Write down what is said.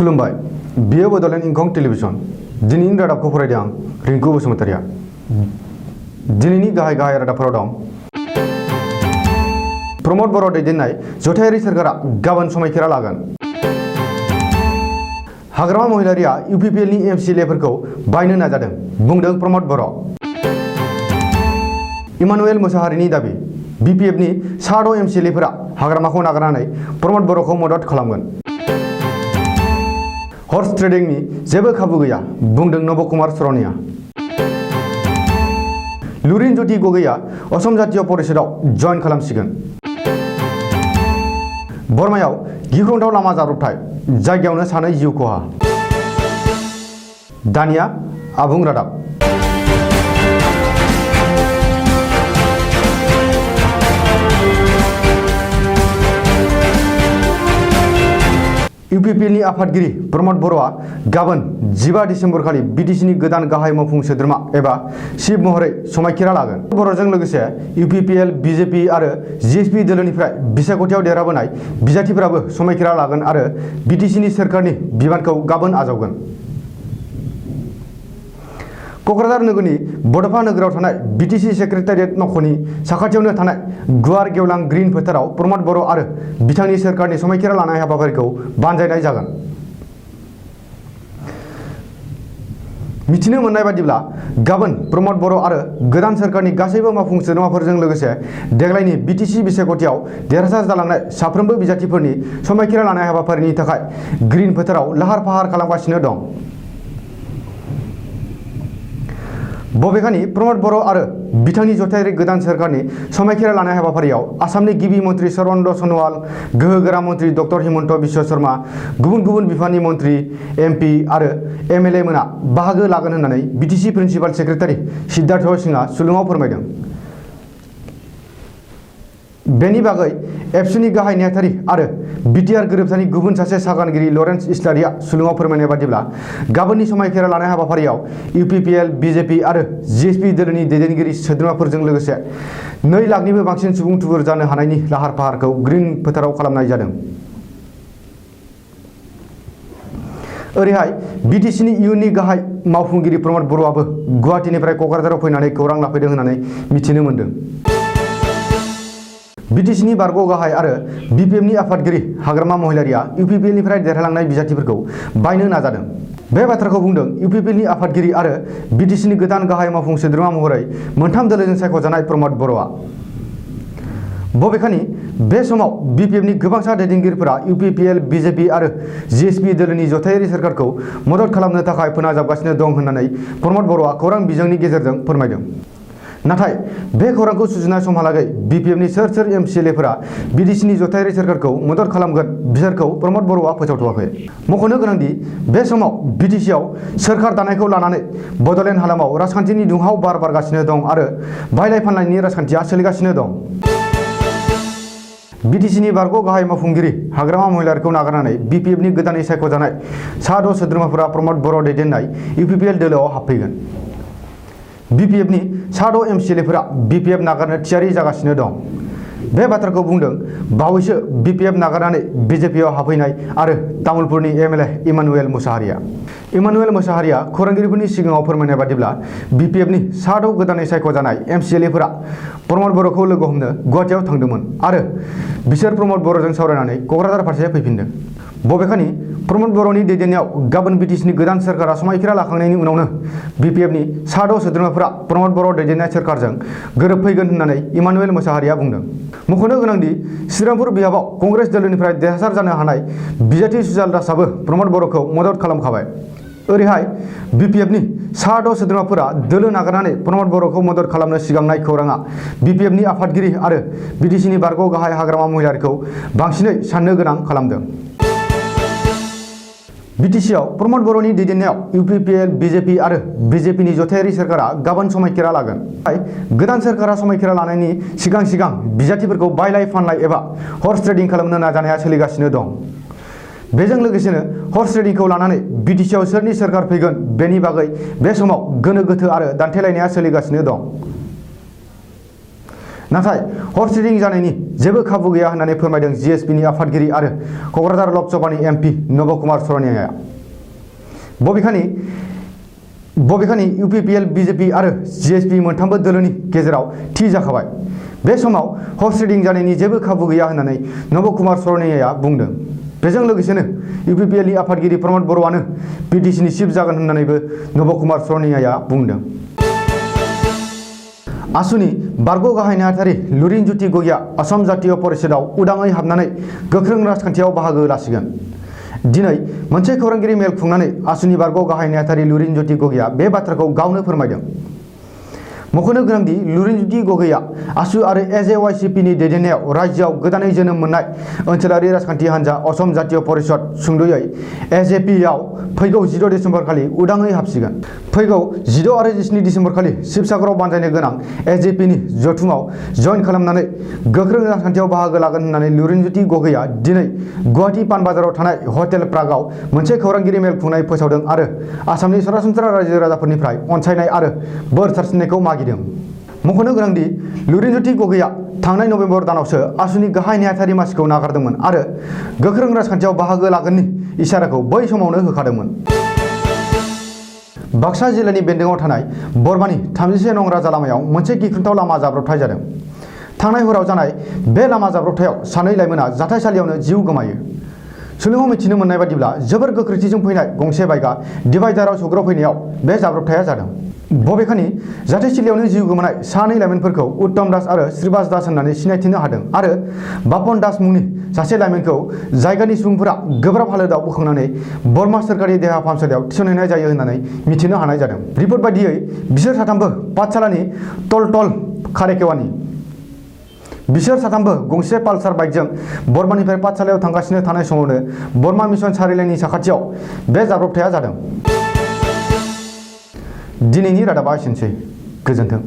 खुलुमबाय बियो बड'लेण्ड इंखं टेलिभिजन दिनैनि रादाबखौ फरायदों आं रिंकु बसुमतारिया दिनैनि गाहाय रादाबफोराव दं प्रमद बर' दैदेननाय जथायारि सोरखारा गाबोन समायखिरा लागोन हाग्रामा महिलारिया इउपिपिएलनि एमसिएलएफोरखौ बायनो नाजादों बुंदों प्रमद बर' इमानुएल मोसाहारिनि दाबि बिपिएफनि सा 6 एमसिएलएफोरा हाग्रामाखौ नागारनानै प्रमद बर'खौ मदद खालामगोन हर्स ट्रेडिंनि जेबो खाबु गैया बुंदों नब कुमार सरनिया लुरिन ज्योति गगैया असम जातीय परिषदआव जयन खालामसिगोन बरमायाव गिख्रंथाव लामा जाब्रबथाय जायगायावनो सानै जिउ खहा दानिया आबुं रादाब इउपिपिएलनि आफादगिरि प्रमद बर'आ गाबोन 15 डिसेम्बर खालि बिटिसिनि गोदान गाहाय मावफुं सोद्रोमा एबा चिफ महरै समायखिरा लागोन बर'जों लोगोसे इउपिपिएल बिजेपि आरो जिएसपि दोलोनिफ्राय बिसायख'थियाव देरहाबोनाय बिजाथिफोराबो समायखिरा लागोन आरो बिटिसिनि सोरखारनि बिबानखौ गाबोन आजावगोन क'क्राझार नोगोरनि बड'फा नोगोराव थानाय बिटिसि सेक्रेटारियेट मावख'नि साखाथियावनो थानाय गुवार गेवलां ग्रीन फोथाराव प्रमद बर' आरो बिथांनि सोरखारनि समायखिरा लानाय हाबाफारिखौ बानजायनाय जागोन मिथिनो मोननाय बादिब्ला गाबोन प्रमद बर' आरो गोदान सोरखारनि गासैबो मावफुं सोद्रोमाफोरजों लोगोसे देग्लायनि बिटिसि बिसायख'थियाव देरहासार जालांनाय साफ्रोमबो बिजाथिफोरनि समायखिरा लानाय हाबाफारिनि थाखाय ग्रीन फोथाराव लाहार फाहार खालामगासिनो दं बबेखानि प्रमद बर' आरो बिथांनि जथायारि गोदान सोरखारनि समायखिरा लानाय हाबाफारियाव आसामनि गिबि मन्त्रि सर्बानन्द सन'वाल गोहोगोरा मन्त्रि डक्टर हिमन्त बिश्व शर्मा गुबुन मन्थ्रि एमपि आरो एमएलए मोना बाहागो लागोन होननानै बिटिसि प्रिन्सिपाल सेक्रेटारि सिद्धार्थ सिंहआ सुलुङाव फोरमायदों बेनि बागै एबसुनि गाहाय नेहाथारि आरो बिटिआर गोरोबथानि गुबुन सासे सागानगिरि लरेन्स इस्लारिया सुलुङाव फोरमायनाय बादिब्ला गाबोननि समायखिरा लानाय हाबाफारियाव इउपिपिएल बिजेपि आरो जिएसपि दोलोनि दैदेनगिरि सोद्रोमाफोरजों लोगोसे 2 लाखनिबो बांसिन सुबुं थुबुर जानो हानायनि लाहार फाहारखौ ग्रीन फोथाराव खालामनाय जादों ओरैहाय बिटिसिनि इयुननि गाहाय मावफुंगिरि प्रमद बर'आबो गुवाहाटीनिफ्राय क'क्राझाराव फैनानै खौरां लाफैदों होननानै मिथिनो मोन्दों बिटिसिनि बारग' गाहाय आरो बिपिएफनि आफादगिरि हाग्रामा महिलारिया इउपिपिएलनिफ्राय देरहालांनाय बिजाथिफोरखौ बायनो नाजादों बे बाथ्राखौ बुंदों इउपिपिएलनि आफादगिरि आरो बिटिसिनि गोदान गाहाय मावफुं सोद्रोमा महरै 3 दोलोजों सायख'जानाय प्रमद बर'आ बबेखानि बे समाव बिपिएफनि गोबांसा दैदेनगिरिफोरा इउपिपिएल बिजेपि आरो जिएसपि दोलोनि जथायारि सोरखारखौ मदद खालामनो थाखाय फोनांजाबगासिनो दं होननानै प्रमद बर'आ खौरां बिजोंनि गेजेरजों फोरमायदों नाथाय बे खौरांखौ सुजुनाय समहालागै बिपिएफनि सोर एमसिएलएफोरा बिटिसिनि जथायारि सोरखारखौ मदद खालामगोन बिसोरखौ प्रमद बर'आ फोसावथ'वाखै मख'नो गोनांदि बे समाव बिटिसिआव सोरखार दानायखौ लानानै बड'लेण्ड हालामाव राजखान्थिनि दुंहाव बार बारगासिनो दं आरो बायलाय फानलायनि राजखान्थिया सोलिगासिनो दं बिटिसिनि बारग' गाहाय मावफुंगिरि हाग्रामा महिलारिखौ नागारनानै बिपिएफनि गोदानै सायख'जानाय सा 6 सोद्रोमाफोरा प्रमद बर' दैदेननाय इउपिपिएल दोलोआव हाबफैगोन बिपिएफनि सा 6 एमसिएलएफोरा बिपिएफ नागारनो थियारि जागासिनो दं बे बाथ्राखौ बुंदों बावैसो बिपिएफ नागारनानै बिजेपिआव हाबफैनाय आरो तामुलपुरनि एमएलए इमानुएल मोसाहारिया खौरांगिरिफोरनि सिगाङाव फोरमायनाय बादिब्ला बिपिएफनि सा 6 गोदानै सायख'जानाय एमसिएलएफोरा प्रमद बर'खौ लोगो हमनो गुवाहाटीआव थांदोंमोन आरो बिसोर प्रमद बर'जों सावरायनानै क'क्राझार फारसे फैफिनदों बबेखानि प्रमद बर'नि दैदेननायाव गाबोन बिटिसिनि गोदान सोरखारा समायखिरा लाखांनायनि उनावनो बिपिएफनि सा 6 सोद्रोमाफोरा प्रमद बर' दैदेननाय सोरखारजों गोरोबफैगोन होननानै इमानुएल मोसाहारिया बुंदों मख'नो गोनांदि श्रीरामपुर बिहाबाव कंग्रेस दोलोनिफ्राय देरहासार जानो हानाय बिजाथि सुजाल दासआबो प्रमद बर'खौ मदद खालामखाबाय ओरैहाय बिपिएफनि सा 6 सोद्रोमाफोरा दोलो नागारनानै प्रमद बर'खौ मदद खालामनो सिगांनाय खौराङा बिपिएफनि आफादगिरि आरो बिटिसिनि बारग' गाहाय हाग्रामा महिलारिखौ बांसिनै साननो गोनां खालामदों बिटिसिआव प्रमद बर'नि दैदेननायाव इउपिपिएल बिजेपि आरो बिजेपिनि जथायारि सोरखारा गाबोन समायखिरा लागोन गोदान सोरखारा समायखिरा लानायनि सिगां बिजाथिफोरखौ बायलाय फानलाय एबा हर्स ट्रेडिं खालामनो नाजानाया सोलिगासिनो दं बेजों लोगोसेनो हर्स ट्रेडिंखौ लानानै बिटिसिआव सोरनि सोरखार फैगोन बेनि बागै बे समाव गोनो गोथो आरो दान्थेलायनाया सोलिगासिनो दं नाथाय हर्स राइडिं जानायनि जेबो खाबु गैया होननानै फोरमायदों जिएसपिनि आफादगिरि आरो कक्राझार लकसभानि एमपि नब कुमार सरनियाया। बबेखानि इउपिपिएल बिजेपि आरो जिएसपि मोनथामबो दोलोनि गेजेराव थि जाखाबाय। बे समाव हर्स राइडिं जानायनि जेबो खाबु गैया होननानै नब कुमार सरनियाया बुंदों। बेजों लोगोसेनो इउपिपिएलनि आफादगिरि प्रमद बर'आनो पिटिसिनि चिफ जागोन होननानैबो नब कुमार सरनियाया बुंदों। आसुनि बारग' गाहाय नेहाथारि लुरिनज्योति गगैया आसाम जातीय परिषदआव उदाङै हाबनानै गोख्रों राजखान्थियाव बाहागो लासिगोन। दिनै मोनसे खौरांगिरि मेल खुंनानै आसुनि बारग' गाहाय नेहाथारि लुरिनज्योति गगैया बे बाथ्राखौ गावनो फोरमायदों। मख'नो गोनांदि लुरिनज्योति गगैया आसु आरो एजेवाइसिपिनि दैदेननायाव राज्योआव गोदानै जोनोम मोननाय ओनसोलारि राजखान्थि हान्जा असम जातीय परिषद सुंद'यै एजेपिआव फैगौ 16 डिसेम्बर खालि उदाङै हाबसिगोन। फैगौ 16 आरो 17 डिसेम्बर खालि शिबसागराव बानजायनो गोनां एजेपिनि जथुमाव जइन खालामनानै गोख्रों राजखान्थियाव बाहागो लागोन होननानै लुरिनज्योति गगैया दिनै गुवाहाटी पानबाजाराव थानाय हटेल प्रागआव मोनसे खौरांगिरि मेल खुंनाय फोसावदों आरो आसामनि सरासनस्रा रायजो राजाफोरनिफ्राय अनसायनाय आरो बोर सारस्रिनायखौ मागिदों। मख'नो गोनांदि लुरिनज्योति गगैया थांनाय नभेम्बर दानावसो आसुनि गाहाय नेहाथारि मासिखौ नागारदोंमोन आरो गोख्रों राजखान्थियाव बाहागो लागोननि इसाराखौ बै समावनो होखादोंमोन। बाक्सा जिल्लानि बेन्दोंआव थानाय बरमानि 31 नं राजा लामायाव मोनसे गिख्रंथाव लामा जाब्रबथाय जादों। थांनाय हराव जानाय बे लामा जाब्रबथायाव सानै लाइमोना जाथायसालियावनो जिउ गोमायो। सुलुङाव मिथिनो मोननाय बादिब्ला जोबोर गोख्रैथिजों फैनाय गंसे बाइकआ डिभाइडाराव सौग्रावफैनायाव बे जाब्रबथाया जादों। बबेखानि जाथायथिलियावनो जिउ गोमानाय सानै लाइमोनफोरखौ उत्तम दास आरो श्रीबास दास होननानै सिनायथिनो हादों आरो बापन दास मुंनि सासे लाइमोनखौ जायगानि सुबुंफोरा गोब्राब हालोदाव बोखांनानै बरमा सोरखारि देहा फाहामसालियाव थिसनहैनाय जायो होननानै मिथिनो हानाय जादों। रिपर्ट बायदियै बिसोर साथामबो पाठशालानि टलटल कारेकेवानि। बिसोर साथामबो गंसे पालसार बाइकजों बरमानिफ्राय पाठशालायाव थांगासिनो थानाय समावनो बरमा मिशन सारिलाइननि साखाथियाव बे जाब्रबथाया जादों। दिनैनि रादाबा एसेनोसै। गोजोन्थों।